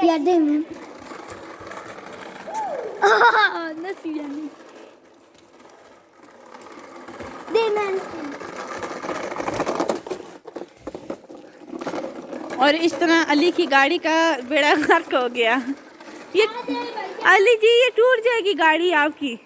यादें में नसीब यानी और इस तरह अली की गाड़ी का बेड़ा गर्क हो गया। ये अली जी ये टूट जाएगी गाड़ी आपकी।